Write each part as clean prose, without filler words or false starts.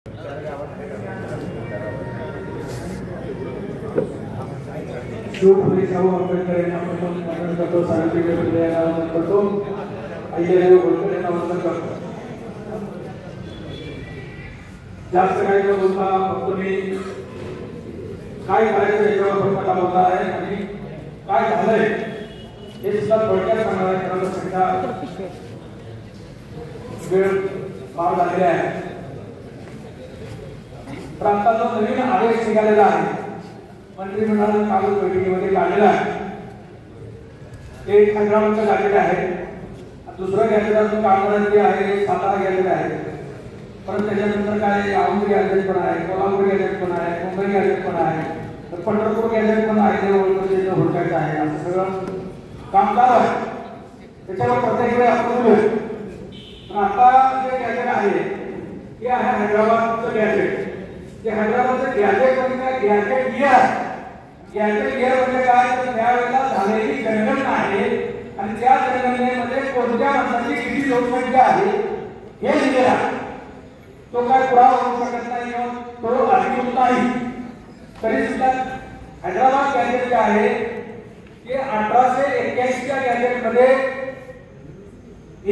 जास्त काही न बोलता फक्त मी काय करायचं याच्यावर फक्त बोलणार आहे आणि काय झालंय हे सुद्धा थोडक्यात सांगणार आहे. कारण सध्या वेळ फार झालेला आहे. प्रांताचा नवीन आदेश निघालेला आहे, मंत्रिमंडळाने काल बैठकीमध्ये काढलेला आहे. ते हैदराबादचं गॅजेट आहे, दुसरं गॅजेट अजून काढणारं जे आहे सातारा गॅजेट आहे, परत त्याच्यानंतर काय औंध गॅजेट पण आहे, कोल्हापूर गॅजेट पण आहे, मुंबई गॅजेट पण आहे, पंढरपूर गॅजेट पण आहे, हुडकायचं आहे. असं सगळं काम चालू आहे. त्याच्यावर प्रत्येक वेळी आपण बोलू. पण आता जे गॅजेट आहे ते आहे हैदराबादचं गॅजेट. ते हैदराबादचं गॅजेट म्हणजे काय, गॅजेट गिअर. गॅजेट गिअर म्हणजे काय, तर त्यावेळेला झालेली जनगणना आहे आणि त्या जनगणनेमध्ये कोणत्या माणसाची किती लोकसंख्या आहे हे लिहिलेलं आहे. तो काय पुरावा होऊ शकत नाही किंवा तो अधिकृत नाही. तरी सुद्धा हैदराबाद गॅजेट जे आहे ते 1881 च्या गॅजेट मध्ये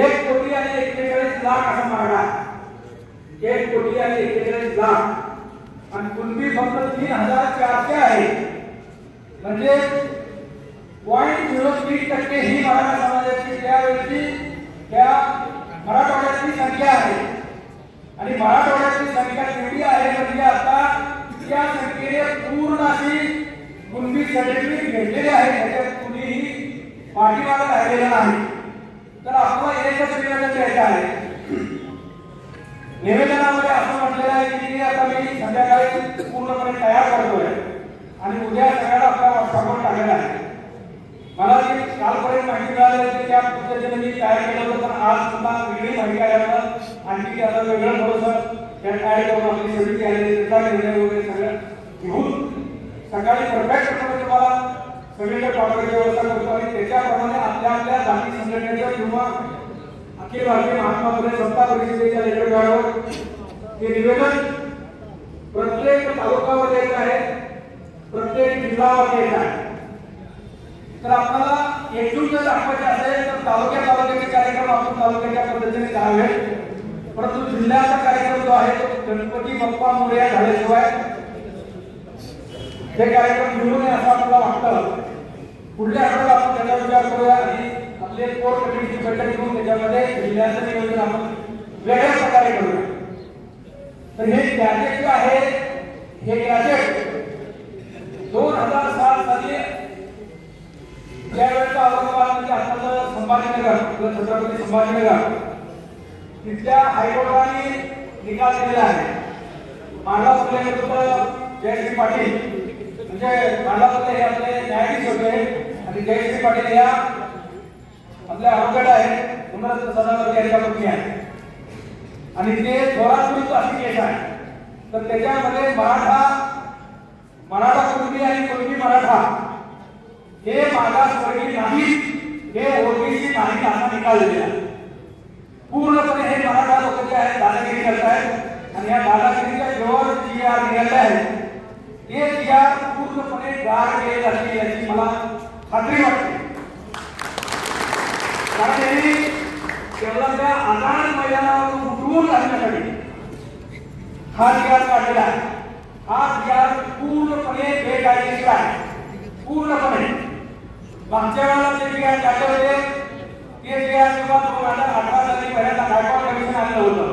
1,41,41 असा मागणा आहे. 1,41,41 आणि कुणबी फक्त 3,400 आहे. म्हणजे 0.03% ही मराठा समाजाची त्यावेळी त्या मराठवाड्यातली संख्या आहे. आणि मराठवाड्यातली संख्या केवढी आहे म्हणजे आता त्या संख्येने पूर्ण अशी कुणबी सर्टिफिकेट घेतलेले आहे. त्याच्यात कुणीही पाठीमागे राहिलेला नाही. तर आपल्याला एकच निवेदन द्यायचं आहे. निवेदनामध्ये असं म्हटलेलं आहे की आता मी संध्याकाळी पूर्णपणे तयार करतोय आणि उद्या सगळ्याला आपला व्हॉट्सअपवर टाकलेला आहे. मला जी कालपर्यंत माहिती मिळाली होती त्या पद्धतीने मी तयार केलं होतं, पण आज सुद्धा वेगळी माहिती आल्यामुळे आणखी आता वेगळं थोडंसं त्या तयार करून आपली समिती आलेली त्याचा निर्णय वगैरे सगळं घेऊन सकाळी परफेक्टपणे तुम्हाला सगळीकडे पाठवायची व्यवस्था करतो आणि त्याच्याप्रमाणे आपल्या आपल्या जाती संघटनेचं किंवा अखिल भारतीय महात्मा फुले समता परिषदेच्या लेखकावर हे निवेदन प्रत्येक तालुक्यावर द्यायचं आहे, प्रत्येक जिल्ह्यावर द्यायचं आहे. तर आपल्याला एकजूट जर दाखवायचे असेल तर तालुक्याचे कार्यक्रम आपण तालुक्याच्या पद्धतीने करावे. परंतु जिल्ह्याचा कार्यक्रम जो आहे तो गणपती बाप्पा मोरया झाल्याशिवाय हे कार्यक्रम मिळू नये असं आपल्याला वाटतं. पुढल्या आठवड्यात आपण त्याचा विचार करूया आणि आपले कोर कमिटीची बैठक घेऊन त्याच्यामध्ये जिल्ह्याचं नियोजन आपण वेगळ्या प्रकारे करूया. तर हे गॅजेट जे आहे हे गॅजेट 2007 साली त्यावेळेचा औरंगाबाद म्हणजे आताचं संभाजीनगर, छत्रपती संभाजीनगर तिथल्या हायकोर्टाने निकाल दिलेला आहे. मांडला फुले विरुद्ध जयश्री पाटील, म्हणजे मांडला फुले हे आपले न्यायाधीश होते आणि जयश्री पाटील या आपल्या अवघड आहेत, उमरत सदावर्ती यांच्या पत्नी आहे आणि ते थोरात विरुद्ध अशी केस आहे. तर त्याच्यामध्ये मराठा कुणबी आणि कुणबी मराठा हे मागासवर्गीय नाही, हे ओबीसी नाही असा निकाल दिला. पूर्णपणे हे मराठा लोक जे आहेत दादागिरी करतायत आणि या दादागिरीच्या जोर जी आर निघाले आहे ते जी आर पूर्णपणे गार केले जाते याची मला खात्री वाटते. कारण त्यांनी केवळ त्या आझाद मैदानावरून उठवून आणण्यासाठी हा जी आर काढलेला आहे. हा जी आर पूर्णपणे बेकायदेशीर आहे, पूर्णपणे. मागच्या वेळेला जे जी आर काढले होते ते जी आर किंवा 2018 साली पहिल्यांदा गायकवाड कमिशन आलेलं होतं.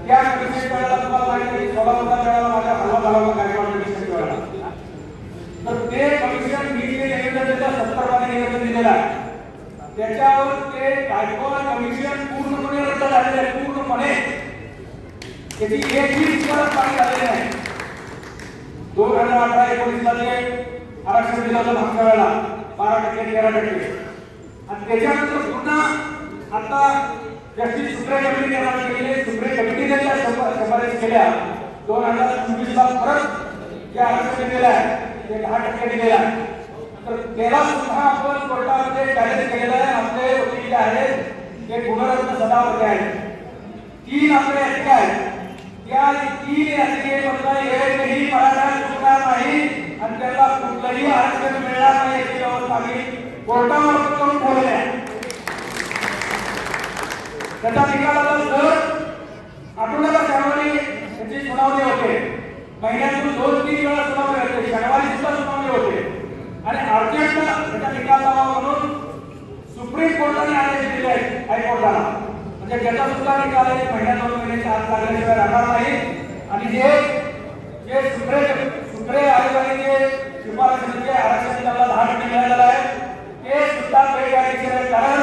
त्या कमिशनच्या वेळेला तुम्हाला माहिती आहे सोलापूरच्या वेळेला माझ्या हलवा झाला होता गायकवाड कमिशनच्या वेळेला. तर ते कमिशन मी जे निवेदन दिलं 70 पानी निवेदन दिलेलं आहे त्याच्यावर ते गायकवाड कमिशन पूर्णपणे रद्द झालेलं आहे. पूर्णपणे त्याची एकही शिफारस पाणी झालेली नाही. 2018-19 मध्ये आरक्षण दिलं होतं मागच्या वेळेला 12% 13% आणि त्याच्यानंतर पुन्हा आता जस्टिस सुप्रे कमिटी निर्माण केली. सुप्रे कमिटीने त्या शिफारस केल्या 2024 ला परत जे आरक्षण दिलेलं आहे ते 10% दिलेलं आहे. तर त्याला सुद्धा आपण कोर्टामध्ये चॅलेंज केलेलं आहे. आपले वकील जे आहेत ते गुणरत्न सदावर्ते आहेत, 3 आपले याचिका आहेत या तीन याचिकेबद्दल एकही मराठा चुकणार नाही आणि त्याला कुठलंही आरक्षण मिळणार नाही याची व्यवस्था मी कोर्टामार्फत करून ठेवली आहे. त्याच्या निकालाला जर आठवड्याला शनिवारी याची सुनावणी होते, महिन्यातून 2-3 वेळा सुनावणी होते, शनिवारी सुद्धा सुनावणी होते आणि अर्जंट त्याचा निकाल लावा म्हणून सुप्रीम कोर्टाने आदेश दिले आहेत हायकोर्टाला. म्हणजे त्याचा सुद्धा निकाल महिन्यात 2 महिन्याच्या आत लागल्याशिवाय राहणार नाही. आणि जे सुप्रे आयोगाने जे शिफारसीचे आरक्षण त्याला 10% मिळालेलं आहे ते सुद्धा बेकायदेशीर आहे. कारण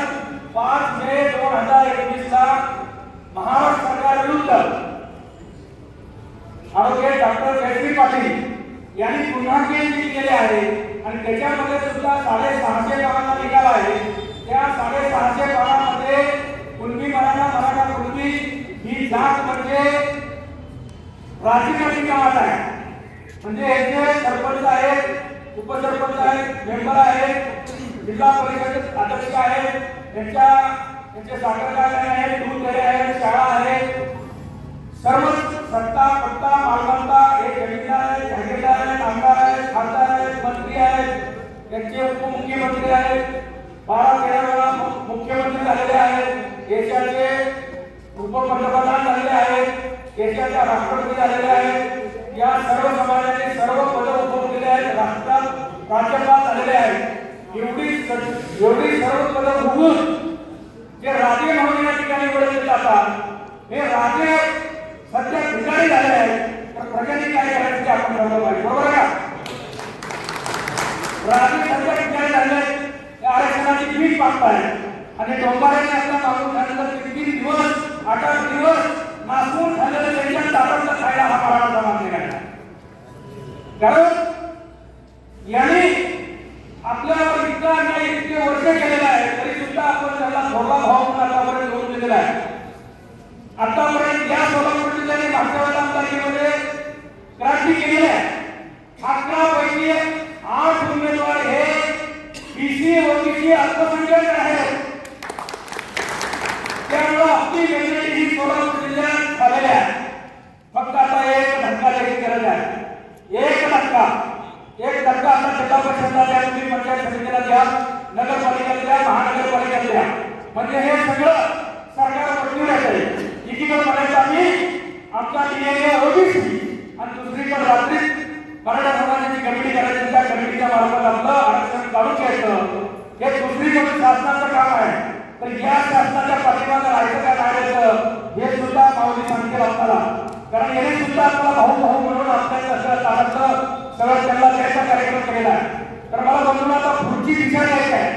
5 मे 2021 ला महाराष्ट्र सरकार विरुद्ध ॲडव्होकेट डॉक्टर जयश्री पाटील यांनी पुन्हा केस केले आहे आणि त्याच्यामध्ये सुद्धा 650 पानांचा निकाल आहे. त्या 650 पानांमध्ये कुणबी मराठा कुणबी ही जात म्हणजे राजकीय कामात आहे. म्हणजे याचे सरपंच आहेत, उपसरपंच आहेत, मेंबर आहेत, जिल्हा परिषद अध्यक्ष आहेत, यांचे साखर कारखाने आहेत, दूध डेअरी आहेत, शाळा आहेत, सर्व सत्ता पत्ता मालमत्ता हे जमीनदार आहेत, जागीरदार आहेत, आमदार आहेत, खासदार आहेत, मंत्री आहेत, त्यांचे उपमुख्यमंत्री आहेत, 12-13 वेळा मुख्यमंत्री झालेले आहेत, देशाचे उपपंतप्रधान झालेले आहेत, देशाच्या राष्ट्रपती झालेले आहेत. या सर्व समाजाने सर्व पद उपभोगलेले आहेत, राष्ट्रात राज्यपाल झालेले आहेत. एवढी सर्व पद भोगून जे राजे म्हणून या ठिकाणी ओळखले जातात हे राजे सध्या भिकारी झाले आहेत. तर प्रजाने काय करायचं ते आपण ठरवलं पाहिजे, बरोबर का? राजे सध्या भिकारी झाले आहेत, आरक्षणाची फीस मागतायत आणि डोंबाऱ्याने आपला मागून झालेलं 3 दिवस 8 दिवस नासून झालेलं त्यांच्या ताटातलं खायला हा मराठा समाज निघाला. कारण यांनी आपल्यावर इतका अन्याय इतके वर्ष केलेला आहे तरी सुद्धा आपण त्याला थोडा भाव म्हणून आतापर्यंत जोडून दिलेला आहे. आतापर्यंत या सोलापूर जिल्ह्याने मागच्या वेळेला आमदारकीमध्ये क्रांती केलेली आहे. 11 पैकी 8 उमेदवार हे बीसी ओबीसी अल्पसंख्याक आहेत. त्यामुळे आपली मेजॉरिटी ही सोलापूर जिल्ह्यात झालेली आहे. फक्त आता एक धक्का द्यायची गरज आहे. एक धक्का आता जिल्हा परिषदला द्या, तुम्ही पंचायत समितीला द्या, नगरपालिकेला द्या, महानगरपालिकेला द्या. म्हणजे हे सगळं सरकार पटवून येते. एकीकडे म्हणायचं आम्ही आमचा डीएनए ओबीसी आणि दुसरीकडे रात्री मराठा समाजाची कमिटी करायची, त्या कमिटीच्या मार्फत आपलं आरक्षण काढून घ्यायचं. हे दुसरीकडे शासनाचं काम आहे. तर या शासनाच्या पाठीमागे राहायचं का राहायचं हे सुद्धा माऊली सांगतील आपल्याला. कारण याने सुद्धा आपल्याला भाऊ म्हणून आपल्या सगळं त्यांना द्यायचा कार्यक्रम केलेला आहे. तर मला म्हणून आता पुढची दिशा द्यायची आहे.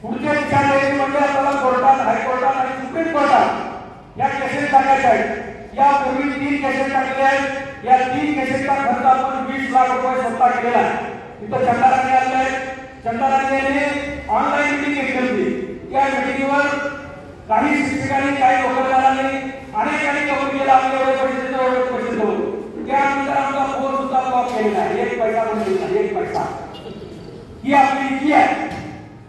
पुढची दिशा द्यायची म्हणजे आपल्याला कोर्टात, हायकोर्टात आणि सुप्रीम कोर्टात या केसेस टाकायच्या आहेत. यापूर्वी 3 केसेस टाकले आहेत. या 3 केसेसचा खर्च आपण 20 लाख रुपये स्वतः केलेला आहे. तिथं चंदाराने आले, चंदाराने ऑनलाईन मीटिंग घेतली होती. त्या मीटिंगवर काही शिक्षकांनी, काही नोकरदारांनी अनेकांनी कबूल केलं आपले एवढे पैसे देऊ. त्यानंतर आमचा फोन सुद्धा ब्लॉक केलेला आहे. 1 पैसा पण दिला, 1 पैसा. ही आपली नीती आहे.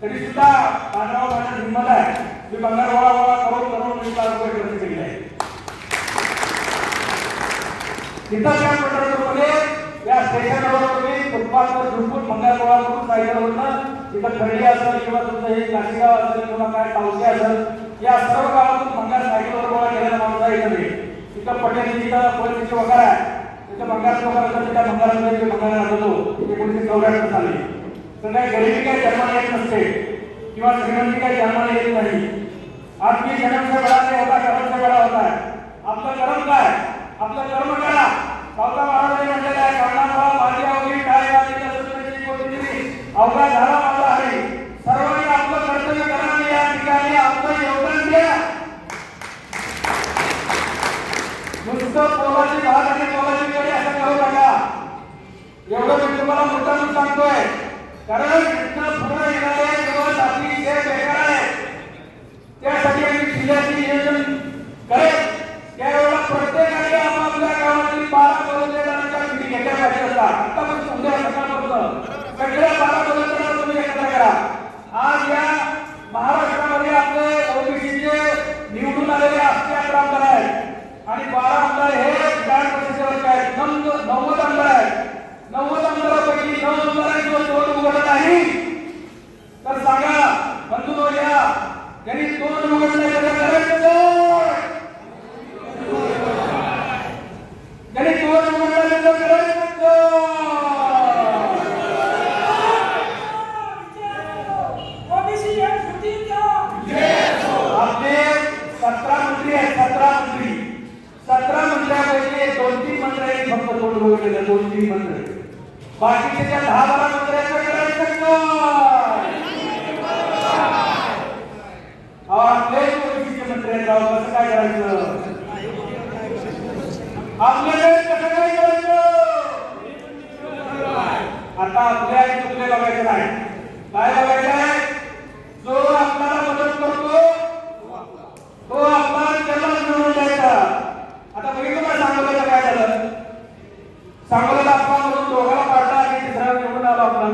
तरी सुद्धा बाजारावर माझ्या हिंमत आहे मी बंगार गोळा करून 20 लाख रुपये खर्च केले आहे. तिथं त्या पंढरपूरमध्ये या स्टेशनवर तुम्ही फुटपाथवर झुंपून बंगार गोळा करून साईडवरनं तिथं खर्डी असेल किंवा तुमचं हे नाशिगाव असेल किंवा काय तावसे असेल या सर्व गावातून बंगार साईडवर गोळा केलेला माणूस आहे. इकडे तिथं पटेल तिथं पोलिसची वगैरे आहे. तिथं बंगारचं वगैरे असेल त्या बंगारामध्ये बंगाला राहतो 1984 साली. तर काही गरिबी काही जन्माला येत नसते किंवा श्रीमंती काही जन्माला येत नाही. आज मी जन्म से बडा नाही होता, कर्म से बडा होता है. आपलं कर्म काय? आपलं कर्म करा. सावता महाराजांनी म्हटलेलं आहे, कर्णाला माझी अवघी काय अवघा झाला माझा आहे. सर्वांनी आपलं कर्तव्य करा आणि या ठिकाणी आपलं योगदान द्या. नुसतं पोलाची भात आणि पोलाची कडी असं करू नका. एवढं मी तुम्हाला मुद्दाम सांगतोय. कारण इथनं पुढे येणारे दिवस अतिशय बेकार आहे. त्यासाठी आम्ही जिल्ह्याची नियोजन करेल. त्यावेळेला प्रत्येकाने आपापल्या गावातील 12 बलुतेदारांच्या मीटिंग घेतल्या पाहिजे होता. आतापासून उद्या सकाळपासून सगळ्या 12 बलुतेदार तुम्ही एकत्र करा. आज या महाराष्ट्रामध्ये आपले ओबीसीचे निवडून आलेले 11 आमदार आहेत आणि 12 आमदार हे वगळलेलं 2-3 मंत्र. बाकीचे त्या 10-12 मंत्र्यांचं करायचं काय? आपले ओळखीचे मंत्री आहेत राव, कसं काय करायचं? आपल्याला कसं काय करायचं? आता आपल्या चुकले बघायचं नाही. काय बघायचं आहे? जो आपल्याला मदत करतो तो आपला त्याला निवडून द्यायचा. आता बघितलं काय सांगोल्याचं काय झालं? सांगोल्याला आपण म्हणून दोघाला पाडला आणि तिसरा निवडून आला आपला.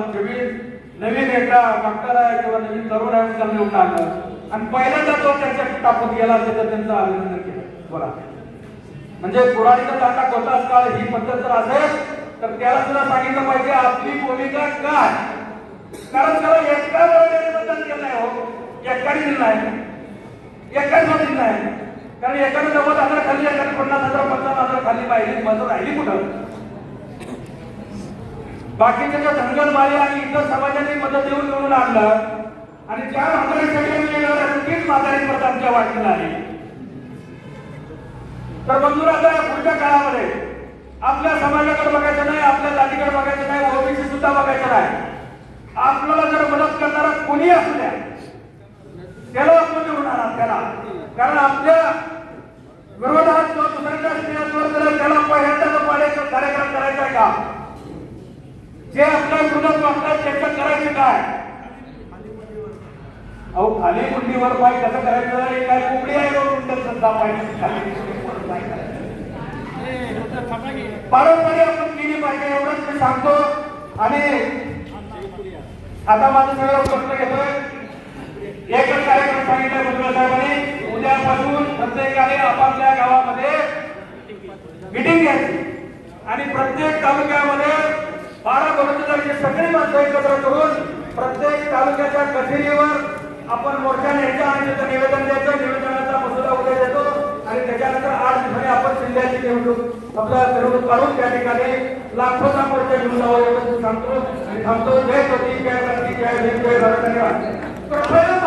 नवीन एकटा डॉक्टर आहे किंवा नवीन तरुण आहे त्याला निवडून आणलं आणि पहिल्यांदा तो त्यांच्या टाकून गेला त्याचं त्यांचं अभिनंदन केलं. बोला, म्हणजे पुराणीचा नाटक होताच काळ ही पद्धत जर असेल तर त्याला सुद्धा सांगितलं पाहिजे आपली भूमिका काय. कारण त्याला एका वर्गाने मतदान केलं नाही हो, एकाने दिलं नाही, एकाच दिलं नाही. कारण एकाने 90,000 खाली, एकाने 50,000 50,000 खाली पाहिजे, मजूर राहिली कुठं? बाकीच्या धनगरमाळी आणि इतर समाजाने मदत देऊन निवडून आणलं आणि त्या म्हातारीसाठी म्हातारी परत आमच्या वाटलेला आहे. तर मंजूर आता पुढच्या काळामध्ये आपल्या समाजाकडे बघायचं नाही, आपल्या जातीकडे बघायचं नाही, ओबीसी सुद्धा बघायचं नाही. आपल्याला जर मदत करणारा कोणी असू द्या त्याला आपण निवडून आणा त्याला. कारण आपल्या विरोधात जो दुसऱ्याच्या स्त्रियांवर त्याला पहिल्यांदा पाण्याचा कार्यक्रम करायचा आहे का? जे आपल्या विरोधात वागतात त्याच्यात करायचे काय? अहो खाली कुंडीवर पाय कसं करायचं? हे काय कोंबडी आहे पारंपरिक आपण केली पाहिजे एवढंच मी सांगतो. आणि आता माझं सगळं प्रश्न घेतोय. एकच कार्यक्रम सांगितलाय भुजबळ साहेबांनी, उद्यापासून प्रत्येकाने आपापल्या गावामध्ये मिटिंग घ्यायची आणि प्रत्येक तालुक्यामध्ये 12 बरोबरची सगळी माणसं एकत्र करून प्रत्येक तालुक्याच्या कचेरीवर आपण मोर्चा न्यायचा आणि त्याचं निवेदन द्यायचं. निवेदनाचा मसुदा उद्या देतो आणि त्याच्यानंतर 8 दिवसांनी आपण जिल्ह्याची निवडणूक आपल्या मिरवणूक काढून त्या ठिकाणी लाखोचा मोर्चा घेऊन जावं एवढं सांगतो आणि थांबतो. जय ज्योती, जय क्रांती, जय भीम, जय भारत. धन्यवाद.